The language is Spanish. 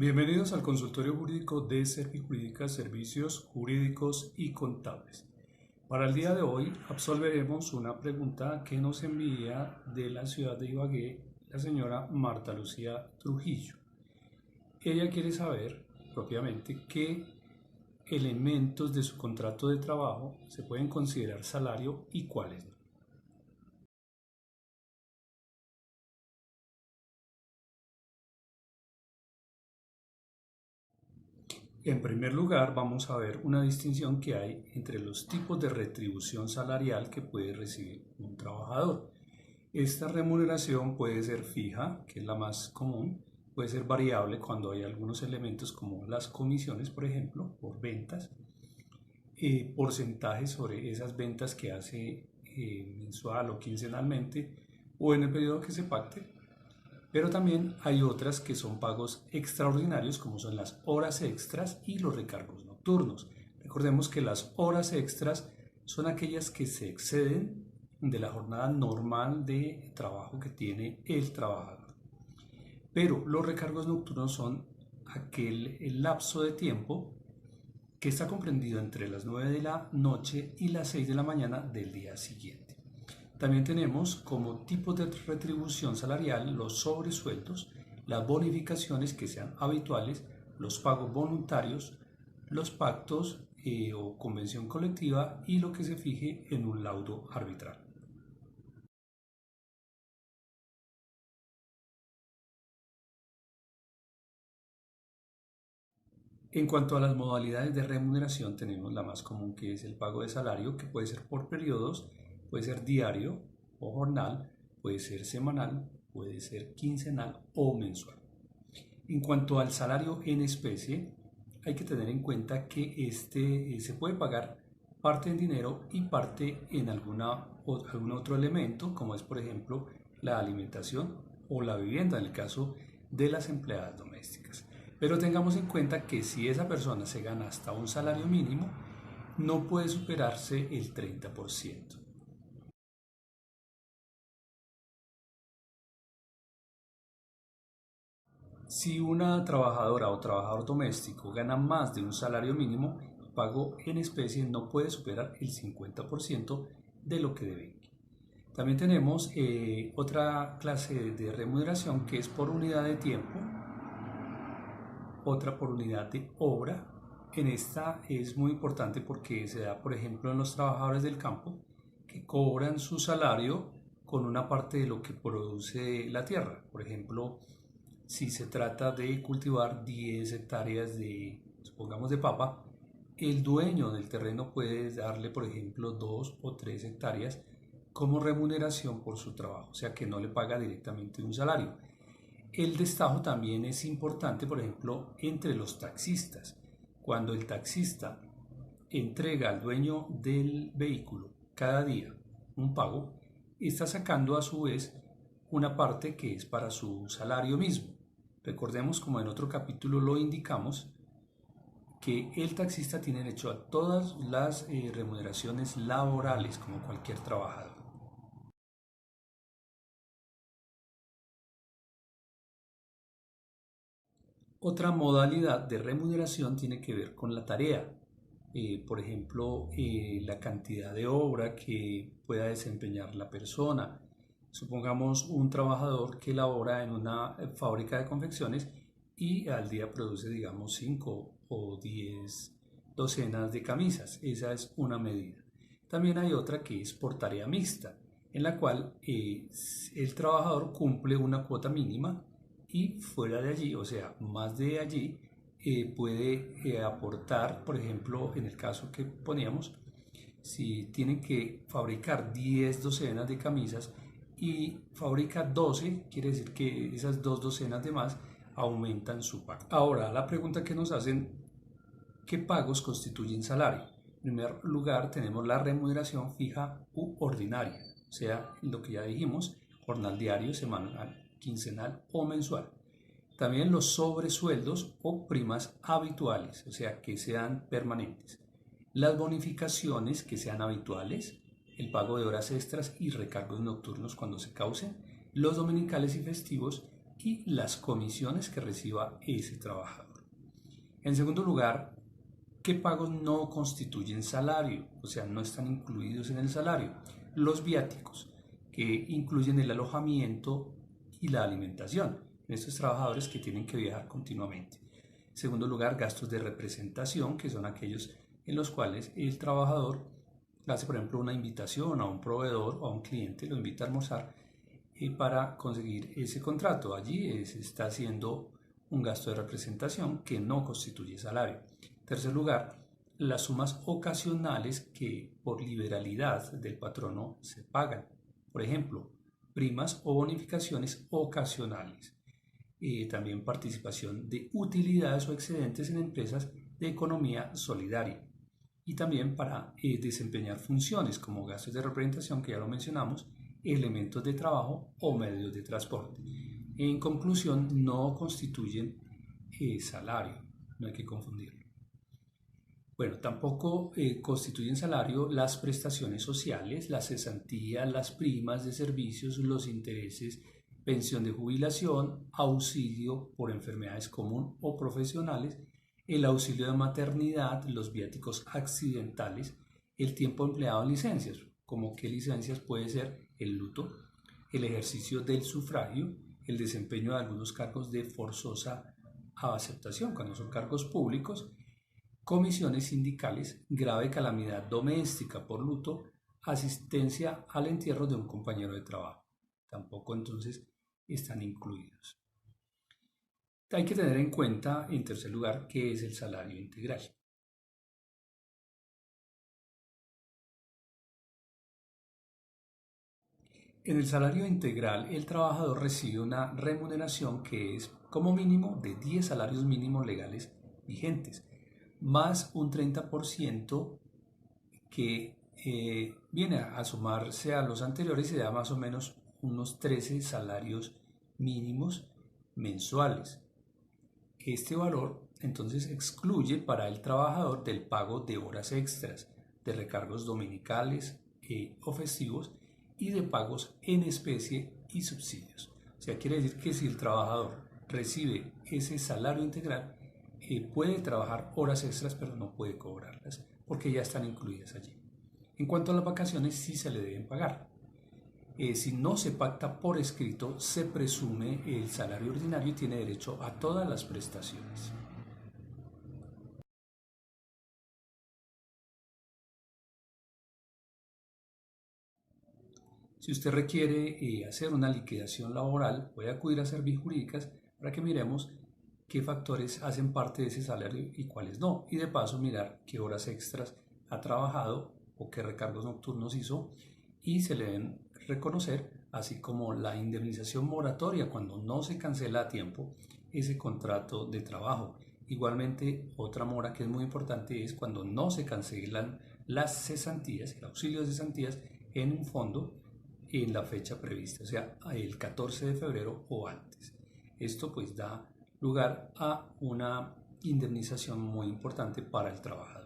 Bienvenidos al consultorio jurídico de Servijurídica, Servicios Jurídicos y Contables. Para el día de hoy absolveremos una pregunta que nos envía de la ciudad de Ibagué la señora Marta Lucía Trujillo. Ella quiere saber propiamente qué elementos de su contrato de trabajo se pueden considerar salario y cuáles no. En primer lugar, vamos a ver una distinción que hay entre los tipos de retribución salarial que puede recibir un trabajador. Esta remuneración puede ser fija, que es la más común, puede ser variable cuando hay algunos elementos como las comisiones, por ejemplo, por ventas, porcentajes sobre esas ventas que hace mensual o quincenalmente o en el periodo que se pacte. Pero también hay otras que son pagos extraordinarios, como son las horas extras y los recargos nocturnos. Recordemos que las horas extras son aquellas que se exceden de la jornada normal de trabajo que tiene el trabajador. Pero los recargos nocturnos son el lapso de tiempo que está comprendido entre las 9 de la noche y las 6 de la mañana del día siguiente. También tenemos como tipo de retribución salarial los sobresueldos, las bonificaciones que sean habituales, los pagos voluntarios, los pactos o convención colectiva y lo que se fije en un laudo arbitral. En cuanto a las modalidades de remuneración, tenemos la más común, que es el pago de salario, que puede ser por periodos, puede ser diario o jornal, puede ser semanal, puede ser quincenal o mensual. En cuanto al salario en especie, hay que tener en cuenta que este se puede pagar parte en dinero y parte en algún otro elemento, como es por ejemplo la alimentación o la vivienda en el caso de las empleadas domésticas. Pero tengamos en cuenta que si esa persona se gana hasta un salario mínimo, no puede superarse el 30%. Si una trabajadora o trabajador doméstico gana más de un salario mínimo, el pago en especie no puede superar el 50% de lo que debe. También tenemos otra clase de remuneración que es por unidad de tiempo, otra por unidad de obra. En esta es muy importante porque se da, por ejemplo, en los trabajadores del campo que cobran su salario con una parte de lo que produce la tierra. Por ejemplo, si se trata de cultivar 10 hectáreas de, supongamos, de papa, el dueño del terreno puede darle, por ejemplo, 2 o 3 hectáreas como remuneración por su trabajo, o sea que no le paga directamente un salario. El destajo también es importante, por ejemplo, entre los taxistas. Cuando el taxista entrega al dueño del vehículo cada día un pago, está sacando a su vez una parte que es para su salario mismo. Recordemos, como en otro capítulo lo indicamos, que el taxista tiene derecho a todas las remuneraciones laborales como cualquier trabajador. Otra modalidad de remuneración tiene que ver con la tarea. Por ejemplo, la cantidad de obra que pueda desempeñar la persona. Supongamos un trabajador que labora en una fábrica de confecciones y al día produce, digamos, 5 o 10 docenas de camisas. Esa es una medida. También hay otra que es por tarea mixta, en la cual el trabajador cumple una cuota mínima y fuera de allí, o sea, más de allí, puede aportar, por ejemplo, en el caso que poníamos, si tienen que fabricar 10 docenas de camisas y fabrica 12, quiere decir que esas 2 docenas de más aumentan su pago. Ahora, la pregunta que nos hacen, ¿qué pagos constituyen salario? En primer lugar, tenemos la remuneración fija u ordinaria, o sea, lo que ya dijimos, jornal diario, semanal, quincenal o mensual. También los sobresueldos o primas habituales, o sea, que sean permanentes. Las bonificaciones que sean habituales, el pago de horas extras y recargos nocturnos cuando se causen, los dominicales y festivos y las comisiones que reciba ese trabajador. En segundo lugar, ¿qué pagos no constituyen salario? O sea, no están incluidos en el salario. Los viáticos, que incluyen el alojamiento y la alimentación de estos trabajadores que tienen que viajar continuamente. En segundo lugar, gastos de representación, que son aquellos en los cuales el trabajador hace, por ejemplo, una invitación a un proveedor o a un cliente, lo invita a almorzar para conseguir ese contrato. Allí se está haciendo un gasto de representación que no constituye salario. En tercer lugar, las sumas ocasionales que por liberalidad del patrono se pagan. Por ejemplo, primas o bonificaciones ocasionales. También participación de utilidades o excedentes en empresas de economía solidaria. Y también para desempeñar funciones como gastos de representación, que ya lo mencionamos, elementos de trabajo o medios de transporte. En conclusión, no constituyen salario, no hay que confundirlo. Bueno, tampoco constituyen salario las prestaciones sociales, las cesantías, las primas de servicios, los intereses, pensión de jubilación, auxilio por enfermedades común o profesionales, el auxilio de maternidad, los viáticos accidentales, el tiempo empleado en licencias, como qué licencias puede ser el luto, el ejercicio del sufragio, el desempeño de algunos cargos de forzosa aceptación, cuando son cargos públicos, comisiones sindicales, grave calamidad doméstica por luto, asistencia al entierro de un compañero de trabajo. Tampoco entonces están incluidos. Hay que tener en cuenta, en tercer lugar, qué es el salario integral. En el salario integral, el trabajador recibe una remuneración que es como mínimo de 10 salarios mínimos legales vigentes, más un 30% que viene a sumarse a los anteriores y da más o menos unos 13 salarios mínimos mensuales. Este valor entonces excluye para el trabajador del pago de horas extras, de recargos dominicales o festivos y de pagos en especie y subsidios. O sea, quiere decir que si el trabajador recibe ese salario integral, puede trabajar horas extras pero no puede cobrarlas porque ya están incluidas allí. En cuanto a las vacaciones, sí se le deben pagar. Si no se pacta por escrito, se presume el salario ordinario y tiene derecho a todas las prestaciones. Si usted requiere hacer una liquidación laboral, puede acudir a Servijurídicas para que miremos qué factores hacen parte de ese salario y cuáles no. Y de paso mirar qué horas extras ha trabajado o qué recargos nocturnos hizo y se le deben reconocer, así como la indemnización moratoria cuando no se cancela a tiempo ese contrato de trabajo. Igualmente, otra mora que es muy importante es cuando no se cancelan las cesantías, el auxilio de cesantías en un fondo en la fecha prevista, o sea, el 14 de febrero o antes. Esto pues da lugar a una indemnización muy importante para el trabajador.